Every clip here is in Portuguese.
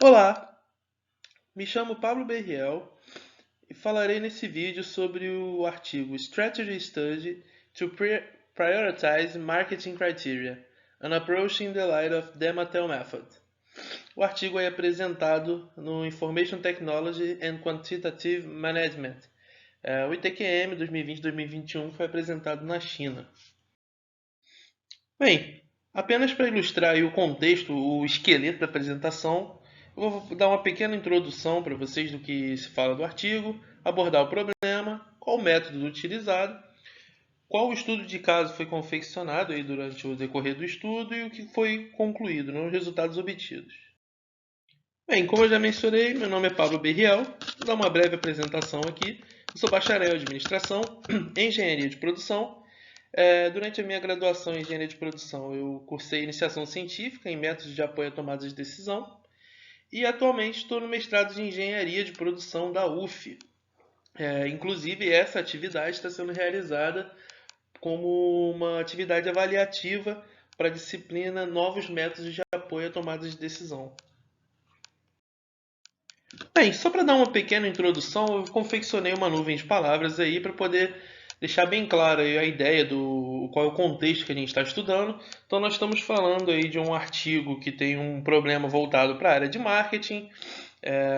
Olá, me chamo Pablo Berriel e falarei nesse vídeo sobre o artigo Strategy Study to Prioritize Marketing Criteria, an Approach in the Light of Demattel Method. O artigo é apresentado no Information Technology and Quantitative Management, o ITQM 2020-2021, foi apresentado na China. Bem, apenas para ilustrar aí o contexto, o esqueleto da apresentação, eu vou dar uma pequena introdução para vocês do que se fala do artigo, abordar o problema, qual o método utilizado, qual o estudo de caso foi confeccionado aí durante o decorrer do estudo e o que foi concluído, os resultados obtidos. Bem, como eu já mencionei, meu nome é Pablo Berriel, vou dar uma breve apresentação aqui. Eu sou bacharel em administração, engenharia de produção. Durante a minha graduação em engenharia de produção, eu cursei iniciação científica em métodos de apoio à tomada de decisão e atualmente estou no mestrado de engenharia de produção da UF. Inclusive, essa atividade está sendo realizada como uma atividade avaliativa para a disciplina Novos Métodos de Apoio à Tomada de Decisão. Bem, só para dar uma pequena introdução, eu confeccionei uma nuvem de palavras aí para poder deixar bem clara a ideia do qual é o contexto que a gente está estudando. Então nós estamos falando aí de um artigo que tem um problema voltado para a área de marketing,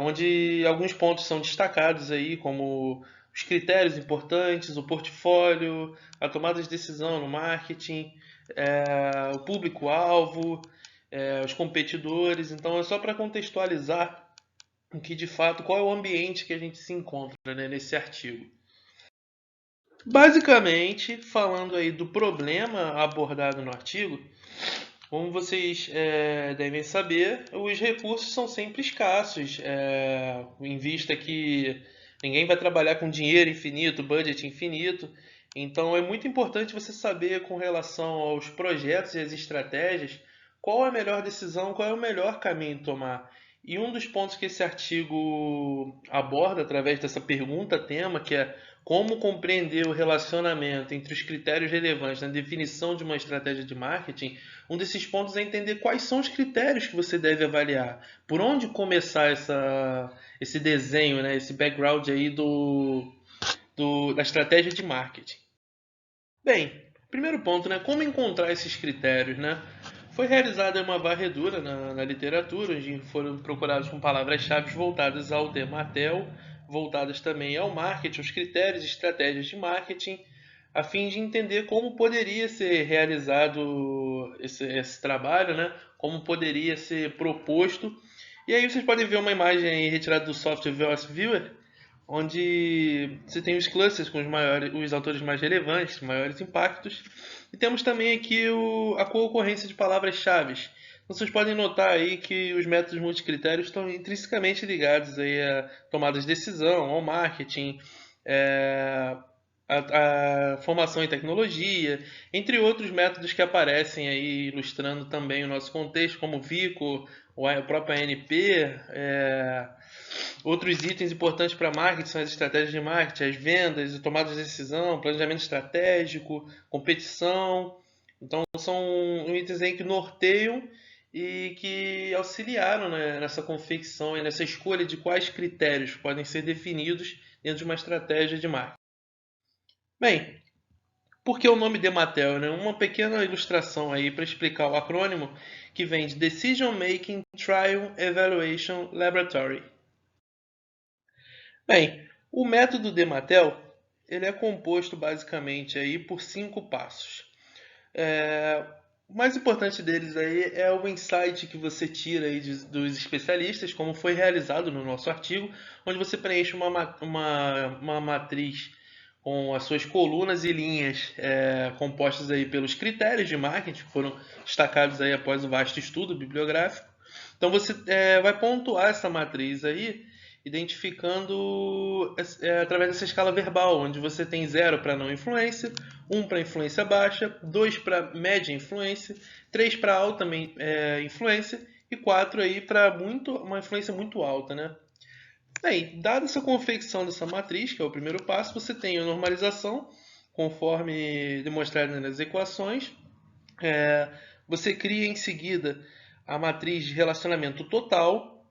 onde alguns pontos são destacados aí, como os critérios importantes, o portfólio, a tomada de decisão no marketing, o público-alvo, os competidores. Então é só para contextualizar o que de fato, qual é o ambiente que a gente se encontra, né, nesse artigo. Basicamente, falando aí do problema abordado no artigo, como vocês devem saber, os recursos são sempre escassos, em vista que ninguém vai trabalhar com dinheiro infinito, budget infinito. Então é muito importante você saber com relação aos projetos e às estratégias qual é a melhor decisão, qual é o melhor caminho a tomar. E um dos pontos que esse artigo aborda através dessa pergunta-tema, que é como compreender o relacionamento entre os critérios relevantes na definição de uma estratégia de marketing, um desses pontos é entender quais são os critérios que você deve avaliar. Por onde começar esse desenho, né, esse background aí da estratégia de marketing. Bem, primeiro ponto, né, como encontrar esses critérios, né? Foi realizada uma varredura na literatura, onde foram procurados com palavras-chave voltadas ao tema ATEL, voltadas também ao marketing, os critérios e estratégias de marketing, a fim de entender como poderia ser realizado esse trabalho, né? Como poderia ser proposto. E aí vocês podem ver uma imagem retirada do software VOS Viewer, onde você tem os clusters com os autores mais relevantes, maiores impactos. E temos também aqui a concorrência de palavras-chave. Então, vocês podem notar aí que os métodos multicritérios estão intrinsecamente ligados aí a tomadas de decisão, ao marketing, é, a formação em tecnologia, entre outros métodos que aparecem aí ilustrando também o nosso contexto, como o VICO, o próprio ANP. Outros itens importantes para marketing são as estratégias de marketing, as vendas, a tomada de decisão, planejamento estratégico, competição. Então são itens aí que norteiam e que auxiliaram, né, nessa confecção e nessa escolha de quais critérios podem ser definidos dentro de uma estratégia de marketing. Bem, por que o nome Dematel, né? Uma pequena ilustração aí para explicar o acrônimo, que vem de Decision Making Trial Evaluation Laboratory. Bem, o método Dematel ele é composto basicamente aí por 5 passos. O mais importante deles aí é o insight que você tira aí dos especialistas, como foi realizado no nosso artigo, onde você preenche uma matriz com as suas colunas e linhas compostas aí pelos critérios de marketing que foram destacados aí após o vasto estudo bibliográfico. Então você vai pontuar essa matriz aí identificando através dessa escala verbal, onde você tem 0 para não influência, 1 para influência baixa, 2 para média influência, 3 para alta influência e 4 aí para uma influência muito alta, né? Bem, dada essa confecção dessa matriz, que é o primeiro passo, você tem a normalização, conforme demonstrado nas equações. Você cria em seguida a matriz de relacionamento total,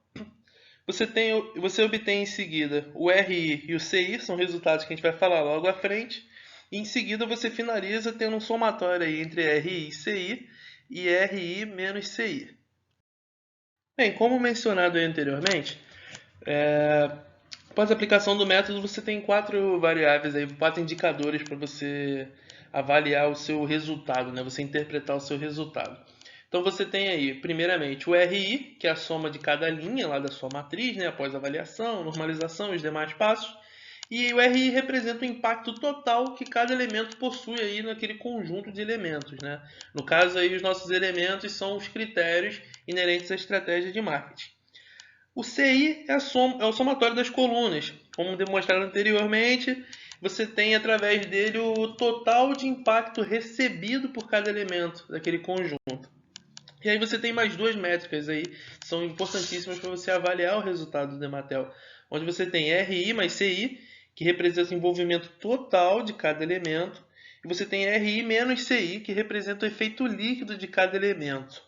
Você obtém em seguida o RI e o CI, são resultados que a gente vai falar logo à frente. E em seguida você finaliza tendo um somatório aí entre RI e CI e RI menos CI. Bem, como mencionado anteriormente, após a aplicação do método você tem quatro variáveis aí, quatro indicadores para você avaliar o seu resultado, né? Você interpretar o seu resultado. Então você tem aí, primeiramente, o RI, que é a soma de cada linha lá da sua matriz, né? Após avaliação, normalização e os demais passos. E o RI representa o impacto total que cada elemento possui aí naquele conjunto de elementos, né? No caso aí, os nossos elementos são os critérios inerentes à estratégia de marketing. O CI é o somatório das colunas. Como demonstrado anteriormente, você tem através dele o total de impacto recebido por cada elemento daquele conjunto. E aí você tem mais duas métricas aí, que são importantíssimas para você avaliar o resultado do Dematel, onde você tem RI mais CI, que representa o envolvimento total de cada elemento, e você tem RI menos CI, que representa o efeito líquido de cada elemento.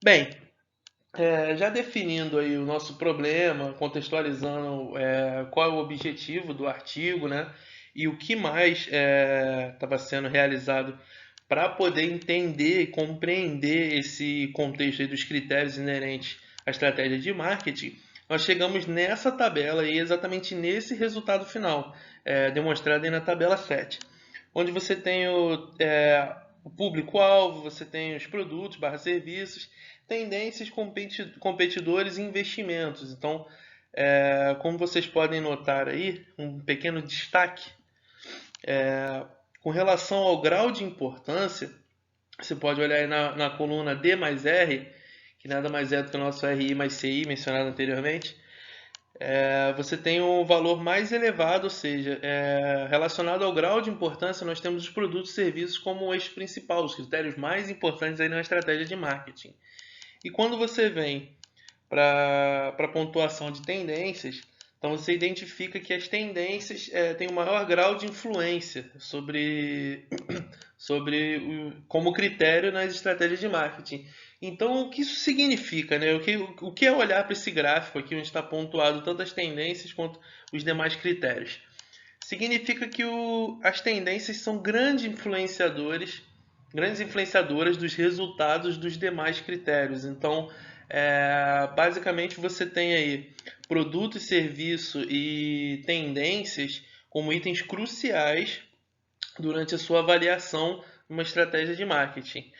Bem, já definindo aí o nosso problema, contextualizando qual é o objetivo do artigo, né, e o que mais estava sendo realizado para poder entender e compreender esse contexto aí dos critérios inerentes à estratégia de marketing, nós chegamos nessa tabela aí, exatamente nesse resultado final, demonstrado aí na tabela 7, onde você tem o público-alvo, você tem os produtos /serviços, tendências, competidores e investimentos. Então, como vocês podem notar aí, um pequeno destaque, com relação ao grau de importância, você pode olhar aí na coluna D mais R, que nada mais é do que o nosso RI mais CI mencionado anteriormente. Você tem o valor mais elevado, ou seja, relacionado ao grau de importância, nós temos os produtos e serviços como o eixo principal, os critérios mais importantes aí na estratégia de marketing. E quando você vem para a pontuação de tendências, então você identifica que as tendências têm o maior grau de influência sobre como critério nas estratégias de marketing. Então, o que isso significa, né? O que é olhar para esse gráfico aqui, onde está pontuado tanto as tendências quanto os demais critérios? Significa que as tendências são grandes influenciadoras dos resultados dos demais critérios. Então, basicamente você tem aí produto e serviço e tendências como itens cruciais durante a sua avaliação numa estratégia de marketing.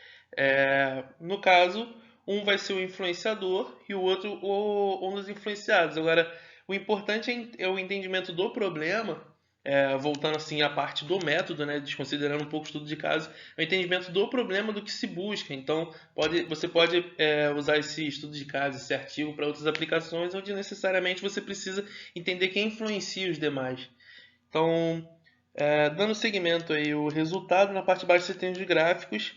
No caso, um vai ser o influenciador e o outro um dos influenciados. Agora, o importante é o entendimento do problema, voltando assim à parte do método, né, desconsiderando um pouco o estudo de caso, é o entendimento do problema do que se busca. Então, você pode usar esse estudo de caso, esse artigo, para outras aplicações, onde necessariamente você precisa entender quem influencia os demais. Então, dando seguimento aí, o resultado, na parte de baixo você tem os gráficos,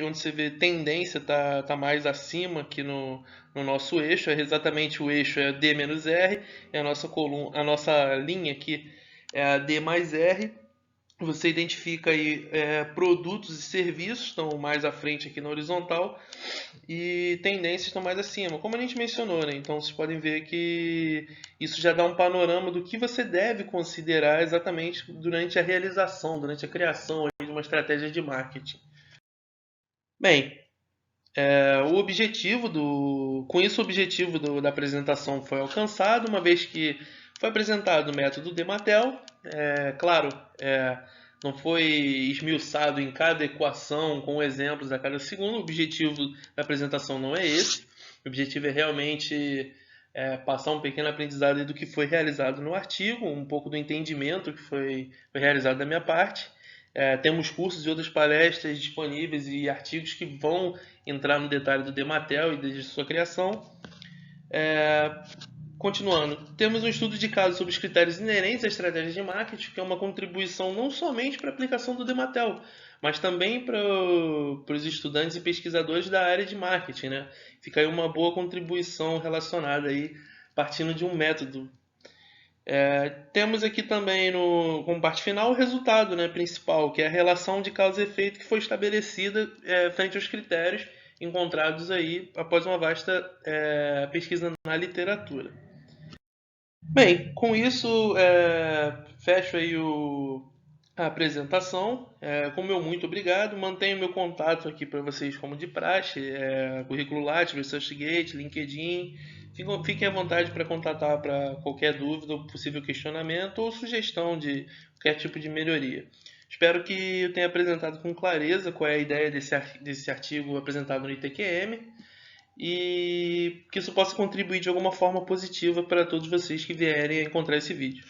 onde você vê tendência tá mais acima aqui no nosso eixo, exatamente o eixo é D menos R, e a nossa linha aqui é a D mais R. Você identifica aí produtos e serviços estão mais à frente aqui na horizontal e tendências estão mais acima, como a gente mencionou, né? Então vocês podem ver que isso já dá um panorama do que você deve considerar exatamente durante a realização, durante a criação de uma estratégia de marketing. Bem, com isso o objetivo da apresentação foi alcançado, uma vez que foi apresentado o método Dematel. Claro, não foi esmiuçado em cada equação com exemplos a cada segundo. O objetivo da apresentação não é esse. O objetivo é realmente passar um pequeno aprendizado do que foi realizado no artigo, um pouco do entendimento que foi realizado da minha parte. Temos cursos e outras palestras disponíveis e artigos que vão entrar no detalhe do Dematel e desde sua criação. Continuando, temos um estudo de caso sobre os critérios inerentes à estratégia de marketing, que é uma contribuição não somente para a aplicação do Dematel, mas também para os estudantes e pesquisadores da área de marketing, né? Fica aí uma boa contribuição relacionada aí, partindo de um método. Temos aqui também, como parte final, o resultado, né, principal, que é a relação de causa e efeito que foi estabelecida frente aos critérios encontrados aí após uma vasta pesquisa na literatura. Bem, com isso fecho aí a apresentação. Com meu muito obrigado. Mantenho meu contato aqui para vocês como de praxe, currículo Lattes, ResearchGate, LinkedIn. Fiquem à vontade para contatar para qualquer dúvida ou possível questionamento ou sugestão de qualquer tipo de melhoria. Espero que eu tenha apresentado com clareza qual é a ideia desse artigo apresentado no ITQM e que isso possa contribuir de alguma forma positiva para todos vocês que vierem a encontrar esse vídeo.